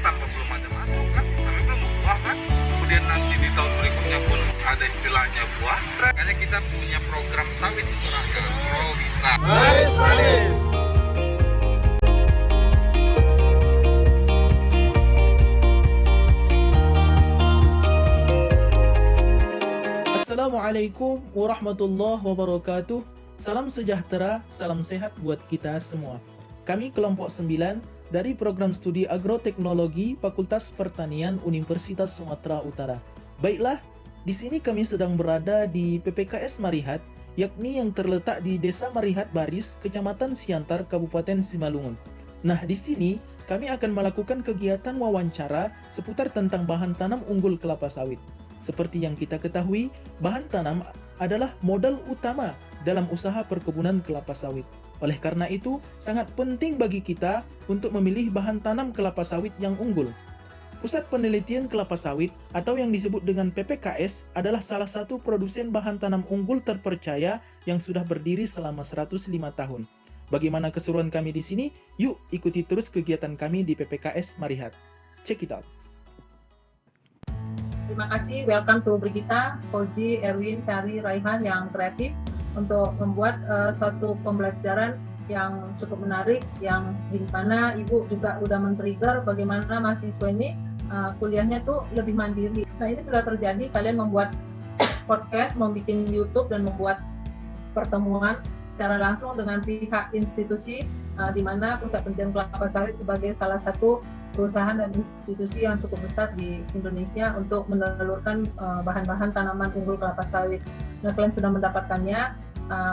tambah belum ada masuk kan, kami belum buah kan. Kemudian nanti di tahun berikutnya pun ada istilahnya buah. Makanya kita punya program sawit untuk rakyat, Prowita. Manis, manis. Assalamualaikum warahmatullahi wabarakatuh. Salam sejahtera, salam sehat buat kita semua. Kami kelompok 9 dari program studi agroteknologi Fakultas Pertanian Universitas Sumatera Utara. Baiklah, di sini kami sedang berada di PPKS Marihat, yakni yang terletak di Desa Marihat Baris, Kecamatan Siantar, Kabupaten Simalungun. Nah, di sini kami akan melakukan kegiatan wawancara seputar tentang bahan tanam unggul kelapa sawit. Seperti yang kita ketahui, bahan tanam adalah modal utama dalam usaha perkebunan kelapa sawit. Oleh karena itu, sangat penting bagi kita untuk memilih bahan tanam kelapa sawit yang unggul. Pusat Penelitian Kelapa Sawit atau yang disebut dengan PPKS adalah salah satu produsen bahan tanam unggul terpercaya yang sudah berdiri selama 105 tahun. Bagaimana keseruan kami di sini? Yuk ikuti terus kegiatan kami di PPKS Marihat. Check it out. Terima kasih, welcome to Brigita, Fauzi, Erwin, Syari, Raihan yang kreatif untuk membuat suatu pembelajaran yang cukup menarik, yang di mana Ibu juga udah men-trigger bagaimana mahasiswa ini kuliahnya tuh lebih mandiri. Nah, ini sudah terjadi, kalian membuat podcast, membuat YouTube, dan membuat pertemuan secara langsung dengan pihak institusi di mana Pusat Penelitian Kelapa Sawit sebagai salah satu perusahaan dan institusi yang cukup besar di Indonesia untuk menelurkan bahan-bahan tanaman unggul kelapa sawit. Nah, kalian sudah mendapatkannya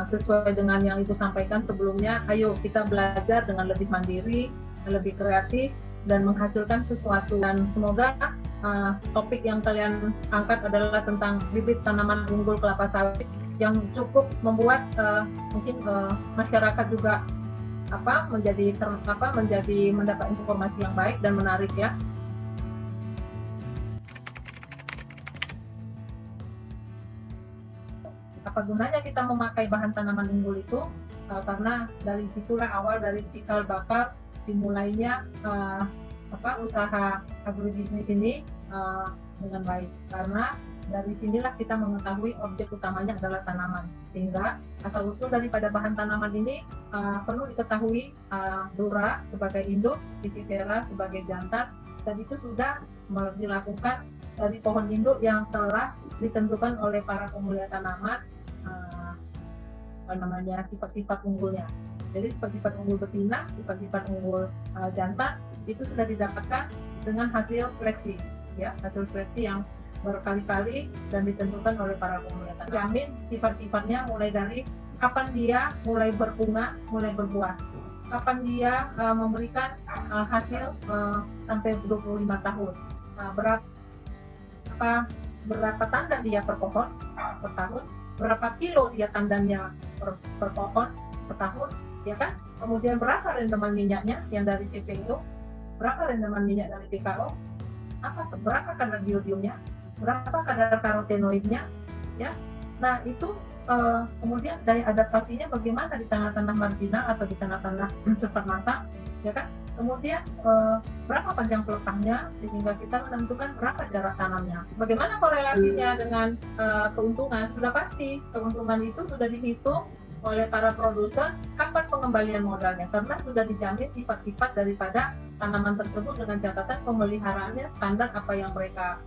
sesuai dengan yang Ibu sampaikan sebelumnya. Ayo kita belajar dengan lebih mandiri, lebih kreatif, dan menghasilkan sesuatu. Dan semoga topik yang kalian angkat adalah tentang bibit tanaman unggul kelapa sawit yang cukup membuat mungkin masyarakat juga menjadi mendapat informasi yang baik dan menarik ya. Apa gunanya kita memakai bahan tanaman unggul itu? Karena dari situlah awal dari cikal bakal dimulainya usaha agribisnis ini dengan baik. Karena dari sinilah kita mengetahui objek utamanya adalah tanaman, sehingga asal-usul daripada bahan tanaman ini perlu diketahui dura sebagai induk, Pisifera sebagai jantan, dan itu sudah dilakukan dari pohon induk yang telah ditentukan oleh para pemulia tanaman sifat-sifat unggulnya. Jadi sifat-sifat unggul betina, sifat-sifat unggul jantan itu sudah didapatkan dengan hasil seleksi, ya, hasil seleksi yang berkali-kali dan ditentukan oleh para pemulia tanaman. Jamin sifat-sifatnya mulai dari kapan dia mulai berbunga, mulai berbuah, kapan dia memberikan hasil sampai 25 tahun, berapa tandan dia per pohon per tahun, berapa kilo dia tandannya per pohon per tahun, ya kan? Kemudian berapa rendaman minyaknya yang dari CPO, berapa rendaman minyak dari PKO, berapa kadar biodiumnya, berapa kadar karotenoidnya, ya. Nah, itu kemudian daya adaptasinya bagaimana di tanah-tanah marginal atau di tanah-tanah cepat masak, ya kan. Kemudian berapa panjang pelekahnya sehingga kita menentukan berapa jarak tanamnya. Bagaimana korelasinya dengan keuntungan? Sudah pasti keuntungan itu sudah dihitung oleh para produsen kapan pengembalian modalnya, karena sudah dijamin sifat-sifat daripada tanaman tersebut dengan catatan pemeliharaannya standar apa yang mereka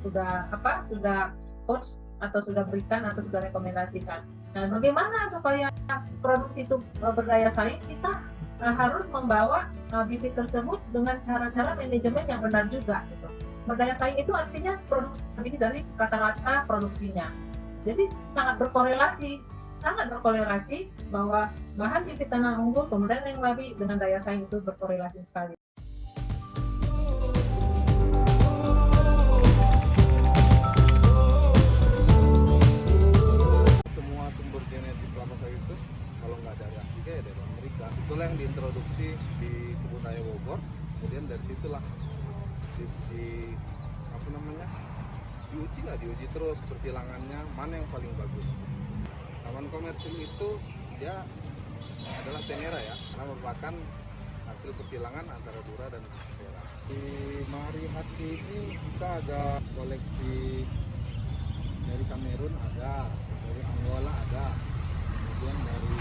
sudah coach atau sudah berikan atau sudah rekomendasikan. Nah, bagaimana supaya produksi itu berdaya saing? Kita harus membawa bibit tersebut dengan cara-cara manajemen yang benar juga. Gitu. Berdaya saing itu artinya produksi lebih dari rata-rata produksinya. Jadi sangat berkorelasi bahwa bahan bibit tanah unggul kemudian yang lebih dengan daya saing itu berkorelasi sekali. Itulah yang diintroduksi di Kebun Raya Bogor. Kemudian dari situlah diuji terus persilangannya mana yang paling bagus. Taman komersil itu dia adalah tenera ya, karena merupakan hasil persilangan antara dura dan pisifera. Di Mari Hati ini kita ada koleksi dari Kamerun ada, dari Angola ada, kemudian dari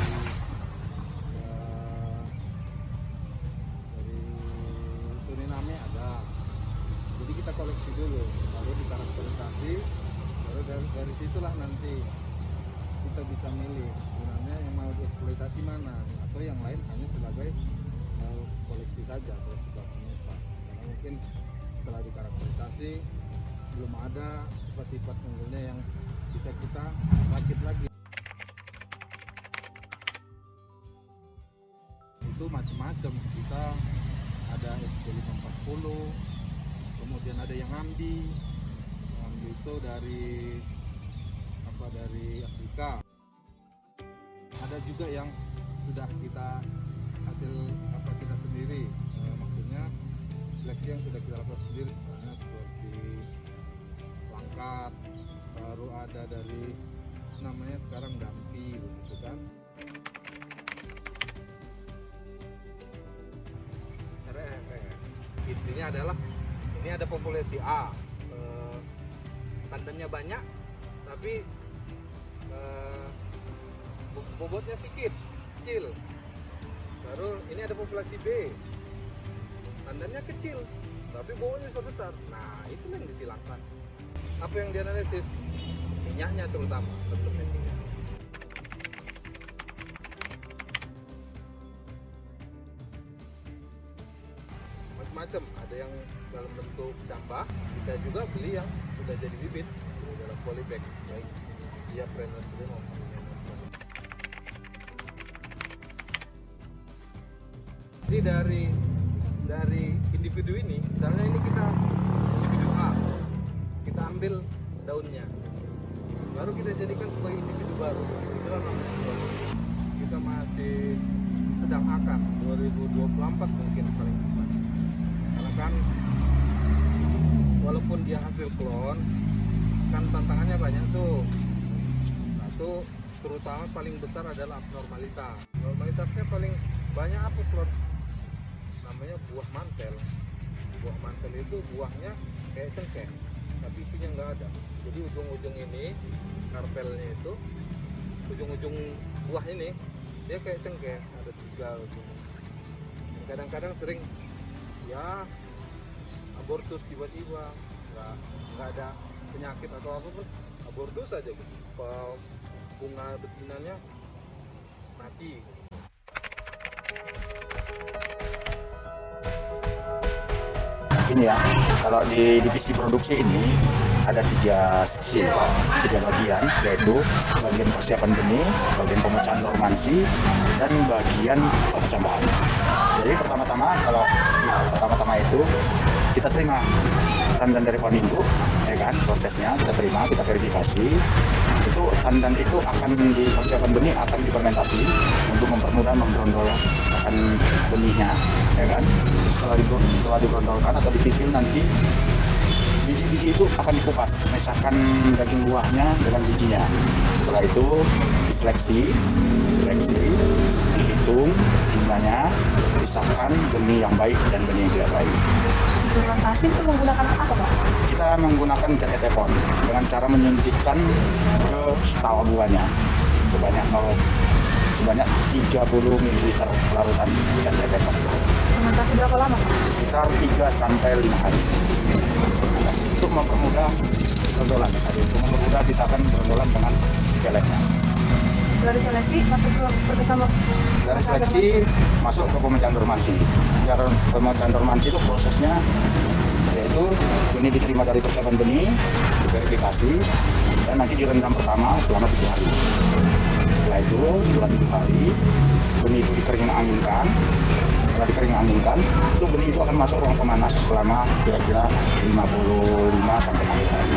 Suriname ada. Jadi kita koleksi dulu, lalu dikarakterisasi, baru dari situlah nanti kita bisa milih sebenarnya yang mau dieksploitasi mana, atau yang lain hanya sebagai koleksi saja, koleksi penumpang. Karena mungkin setelah dikarakterisasi belum ada sifat-sifat unggulnya yang bisa kita rakit lagi. Itu macam-macam, kita ada ST540, kemudian ada yang ambi itu dari Afrika. Ada juga yang sudah kita hasil kita sendiri, maksudnya seleksi yang sudah kita lakukan sendiri, misalnya seperti langkat, baru ada dari namanya sekarang dampi begitu kan. RFS intinya adalah ini ada populasi A, tandannya banyak tapi bobotnya sedikit, kecil. Baru ini ada populasi B, tandannya kecil tapi bobotnya besar. Nah, itu yang disilangkan. Apa yang dianalisis? Minyaknya terutama, bentuknya minyak. Macam-macam, ada yang dalam bentuk jambah, bisa juga beli yang sudah jadi bibit dalam polybag, baik dia Premier Slim maupun jadi dari individu ini, misalnya ini kita individu A, kita ambil daunnya, baru kita jadikan sebagai individu baru. Itulah namanya. Kita masih sedang akar 2024 mungkin paling cepat. Karena kan walaupun dia hasil klon, kan tantangannya banyak tuh. Satu, terutama paling besar adalah abnormalitas. Normalitasnya paling banyak apa klon? Namanya buah mantel. Buah mantel itu buahnya kayak cengkeh, tapi isinya nggak ada. Jadi ujung-ujung ini, karpelnya itu, ujung-ujung buah ini dia kayak cengkeh, ada 3 ujung. Kadang-kadang sering ya abortus tiba-tiba, nggak ada penyakit atau apapun, abortus aja gitu. Bunga betinanya mati. Ini ya, kalau di divisi produksi ini ada 3 bagian, yaitu bagian persiapan benih, bagian pemecahan dormansi, dan bagian pemecahan. Jadi pertama-tama itu kita terima tandan dari pohon induk, ya kan, prosesnya kita terima, kita verifikasi. Itu tandan itu akan di persiapan benih akan difermentasi untuk mempermudah membrondolkan benihnya, ya kan. Setelah dibrondolkan atau dipipil, nanti biji-biji itu akan dikupas, misalkan daging buahnya dengan bijinya. Setelah itu diseleksi, dihitung jumlahnya, pisahkan benih yang baik dan benih yang tidak baik. Fermentasi itu menggunakan apa, Pak? Kita menggunakan cat etefon dengan cara menyuntikkan ke setawa buahnya sebanyak 30 ml larutan cat etefon. Fermentasi berapa lama, Pak? Sekitar 3-5 hari. Untuk mempermudah brondolan, untuk mempermudah pisahkan brondolan dengan skeletnya. Dari seleksi masuk ke perkecamatan. Dari seleksi masuk ke pemecahan dormansi. Pemecahan dormansi itu prosesnya yaitu benih diterima dari persiapan benih, diverifikasi, dan nanti direndam pertama selama 7 hari. Setelah itu setelah 7 hari benih itu dikering anginkan. Setelah dikering anginkan, itu benih itu akan masuk ruang pemanas selama kira-kira 55 sampai 60 hari.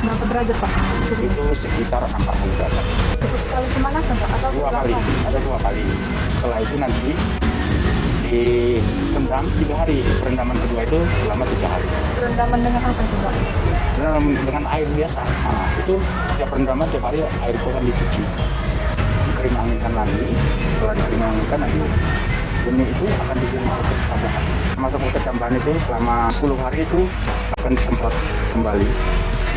Berapa derajat, Pak? Itu sekitar 40 derajat. Cukup sekali pemanasan, Pak? Atau 2 kali, ada 2 kali. Setelah itu nanti direndam 3 hari. Perendaman kedua itu selama 3 hari. Perendaman dengan apa itu, Pak? Dengan air biasa. Nah, itu setiap perendaman tiap hari air itu akan dicuci. Dikering anginkan lagi. Setelah dikering anginkan nanti benih itu akan dikirim ke tabungan. masuk ke kecamatan itu selama 10 hari itu akan disemprot kembali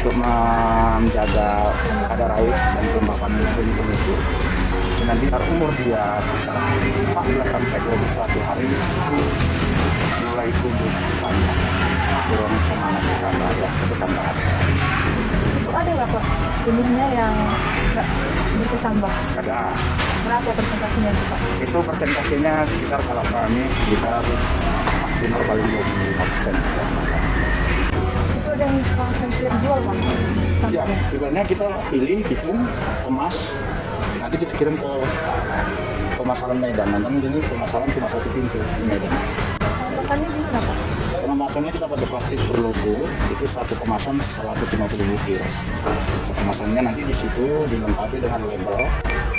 untuk menjaga kadar air dan kelembapan benih itu. Nanti umur dia sekitar 14 sampai 21 hari itu mulai tumbuh panjang, turun pemanasan tanah ya bertambah. Itu ada nggak Pak benihnya yang nggak berkecambah? Ada. Berapa persentasenya itu Pak? Itu persentasenya sekitar kalau kami sekitar maksimal paling 25%. Itu ada yang langsung siap jual Pak? Siap, ibaratnya kita pilih, hitung, kemas, nanti kita kirim ke pemasaran Medan. Nanti ini pemasaran cuma satu pintu di Medan. Pesannya gimana Pak? Pengemasannya kita pakai plastik berlogo, itu satu kemasan 150 butir. Kemasannya nanti di situ dilengkapi dengan label,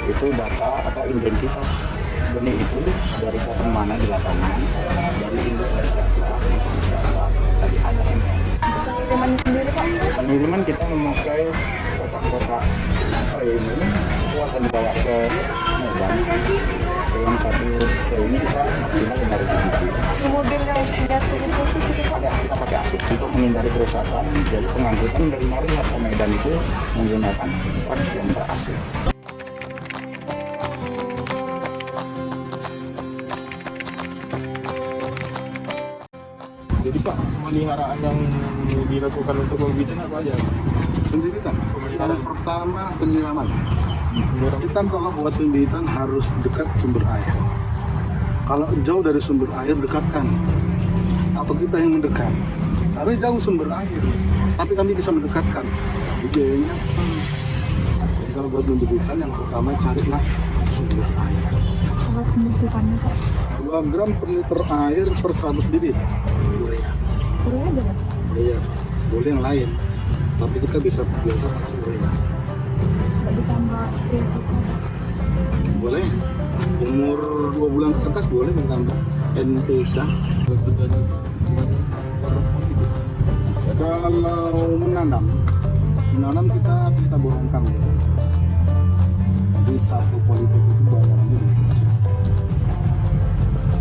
itu data atau identitas benih itu dari pohon mana di lapangan, dari Indonesia, dari ada semua. Pengirimannya sendiri Pak? Pengiriman kita memakai kotak-kotak ini, itu akan dibawa ke Medan. Dalam satu ini kita maksimal 5.000 butir. Kemudian yang sudah khusus itu Pak? Ada kita pakai asik untuk menghindari kerusakan. Jadi pengangkutan dari Marihat ke Medan itu menggunakan truk yang ber-AC. Jadi Pak, pemeliharaan yang dilakukan untuk pembibitan apa aja? Pembibitan. Yang pertama penyiraman. Kita kalau buat pembibitan harus dekat sumber air. Kalau jauh dari sumber air dekatkan, atau kita yang mendekat. Tapi jauh sumber air, tapi kami bisa mendekatkan. Biayanya jadi kalau buat pembibitan yang pertama carilah sumber air. Kalau pembentukannya Pak? 2 gram per liter air per 100 bibit. Kurang aja Pak? Iya, boleh yang lain. Tapi kita bisa biasa pakai urea. Nggak ditambah Boleh. Umur 2 bulan ke atas boleh ditambah NPK. Kalau menanam kita borongkan. Di satu politik itu bayarannya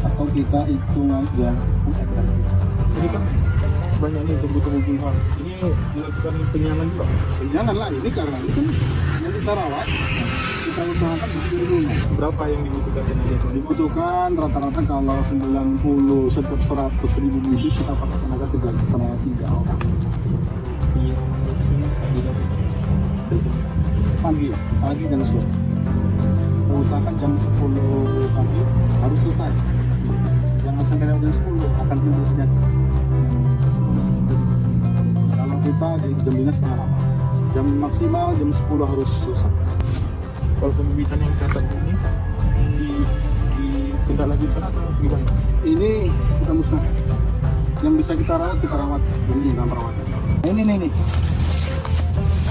2%. Atau kita hitung aja hektar kita. Jadi kan banyak nih tumbuh-tumbuhan. Ini dilakukan penyiangan juga. Jangan lah, ini karena itu yang kita rawat, kita usahakan di rumah. Berapa yang dibutuhkan tenaga? Dibutuhkan rata-rata kalau 90 setiap 100.000 bibit kita pakai tenaga 3 orang. Pagi dan sore. Kita usahakan jam 10 pagi harus selesai. Jangan sampai lewat jam 10 akan timbul penyakit. Kalau kita di jam 5 setengah 8. Jam maksimal jam 10 harus selesai. Kalau pembibitan yang catat ini tidak lanjutkan atau gimana? Ini kita musnahkan. Yang bisa kita rawat ini dalam perawatan. Ini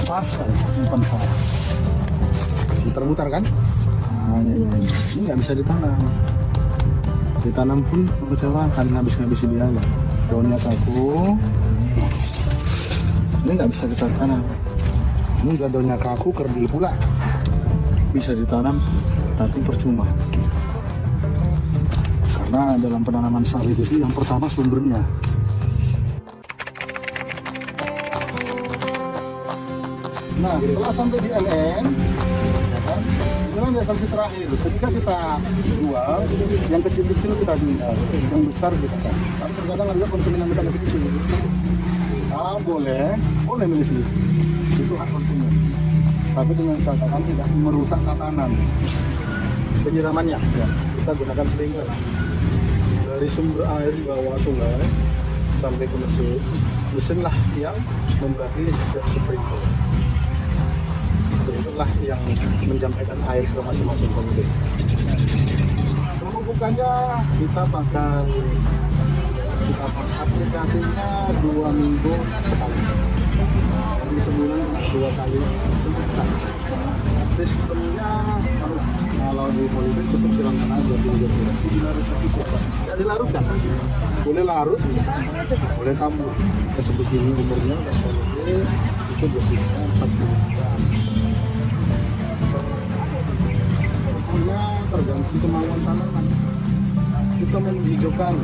pasal bukan salah. Putar-putar kan? Nah, ini nggak bisa ditanam. Ditanam pun mengecewakan, habis dia aja. Daunnya kaku. Ini nggak bisa kita tanam. Ini juga daunnya kaku, kerdil pula. Bisa ditanam, tapi percuma. Karena dalam penanaman sawit itu yang pertama sumbernya. Nah, setelah sampai di LN, ya kan, inilah dia sanksi terakhir. Ketika kita jual, yang kecil-kecil kita jual, yang besar kita kasih. Tapi terkadang ada konsumen yang minta kecil. Ah, boleh milih sendiri. Itu hak konsumen. Tapi dengan catatan tidak merusak tatanan. Penyiramannya, ya, kita gunakan sprinkler. Dari sumber air di bawah sungai sampai ke mesin lah yang membagi setiap sprinkler. Itulah yang menyampaikan air ke masing-masing pemilik. Pemupukannya kita pakai aplikasinya 2 minggu sekali. Jadi sebulan 2 kali. Sistemnya kalau di politik cukup siramkan aja dilarutkan. Boleh larut, boleh tambah. Ya sebegini umurnya itu dosisnya 40 gram. Tentunya tergantung kemauan tanaman. Kita menghijaukan,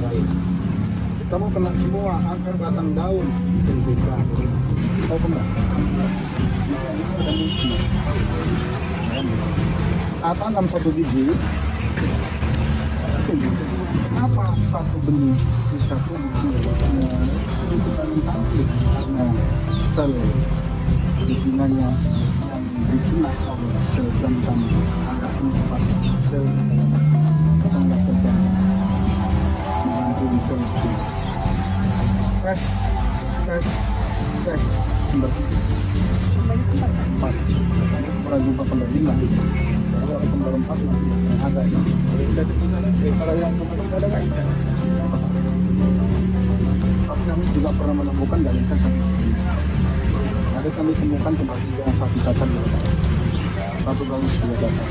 baik. Kita mau kena semua akar, batang, daun, NPK. Tahu kena? Ada bukti. Tanam satu biji. Apa satu benih di satu biji itu tampil karena sel bikinannya yang bikinlah oleh sel jantan agak 4 sel tangga terjadi mengandung sel itu. Tes empat pernah jumpa kembali bilang kalau ada kembar 4 ada ini kalau yang kemarin ada kan, tapi kami juga pernah menemukan dari cacat. Ada kami temukan tempat yang satu cacat juga, satu bagus juga cacat.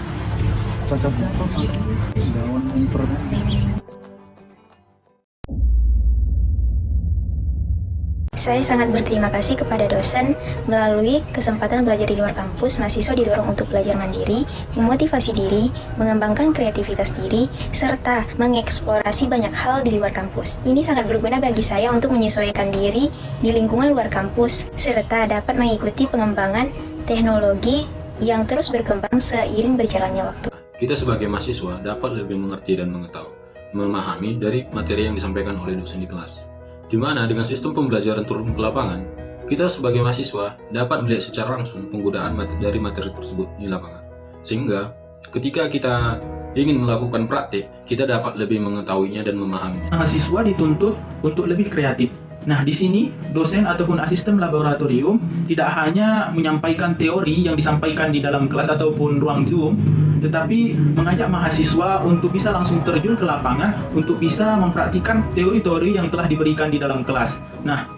Cacatnya apa? Daun improvement. Saya sangat berterima kasih kepada dosen. Melalui kesempatan belajar di luar kampus, mahasiswa didorong untuk belajar mandiri, memotivasi diri, mengembangkan kreativitas diri, serta mengeksplorasi banyak hal di luar kampus. Ini sangat berguna bagi saya untuk menyesuaikan diri di lingkungan luar kampus, serta dapat mengikuti pengembangan teknologi yang terus berkembang seiring berjalannya waktu. Kita sebagai mahasiswa dapat lebih mengerti dan memahami dari materi yang disampaikan oleh dosen di kelas. Di mana dengan sistem pembelajaran turun ke lapangan, kita sebagai mahasiswa dapat melihat secara langsung penggunaan dari materi tersebut di lapangan. Sehingga ketika kita ingin melakukan praktik, kita dapat lebih mengetahuinya dan memahaminya. Mahasiswa dituntut untuk lebih kreatif. Nah, di sini dosen ataupun asisten laboratorium tidak hanya menyampaikan teori yang disampaikan di dalam kelas ataupun ruang Zoom, tetapi mengajak mahasiswa untuk bisa langsung terjun ke lapangan untuk bisa mempraktikkan teori-teori yang telah diberikan di dalam kelas. Nah,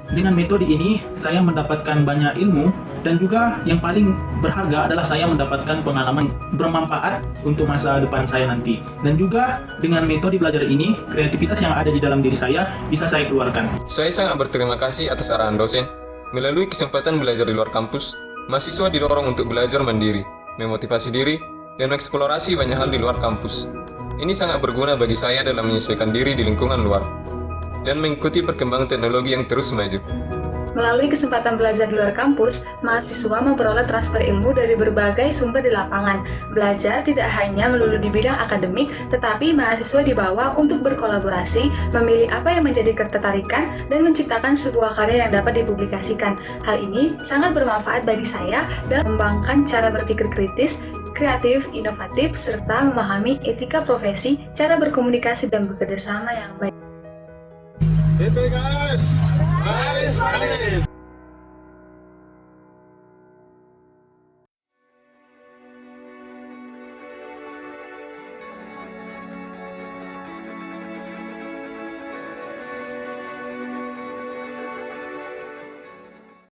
dengan metode ini saya mendapatkan banyak ilmu dan juga yang paling berharga adalah saya mendapatkan pengalaman bermanfaat untuk masa depan saya nanti. Dan juga dengan metode belajar ini, kreativitas yang ada di dalam diri saya bisa saya keluarkan. Saya sangat berterima kasih atas arahan dosen. Melalui kesempatan belajar di luar kampus, mahasiswa didorong untuk belajar mandiri, memotivasi diri, dan mengeksplorasi banyak hal di luar kampus. Ini sangat berguna bagi saya dalam menyesuaikan diri di lingkungan luar dan mengikuti perkembangan teknologi yang terus maju. Melalui kesempatan belajar di luar kampus, mahasiswa memperoleh transfer ilmu dari berbagai sumber di lapangan. Belajar tidak hanya melulu di bidang akademik, tetapi mahasiswa dibawa untuk berkolaborasi, memilih apa yang menjadi ketertarikan, dan menciptakan sebuah karya yang dapat dipublikasikan. Hal ini sangat bermanfaat bagi saya dalam mengembangkan cara berpikir kritis, kreatif, inovatif, serta memahami etika profesi, cara berkomunikasi, dan bekerja sama yang baik. Hip guys! Manis!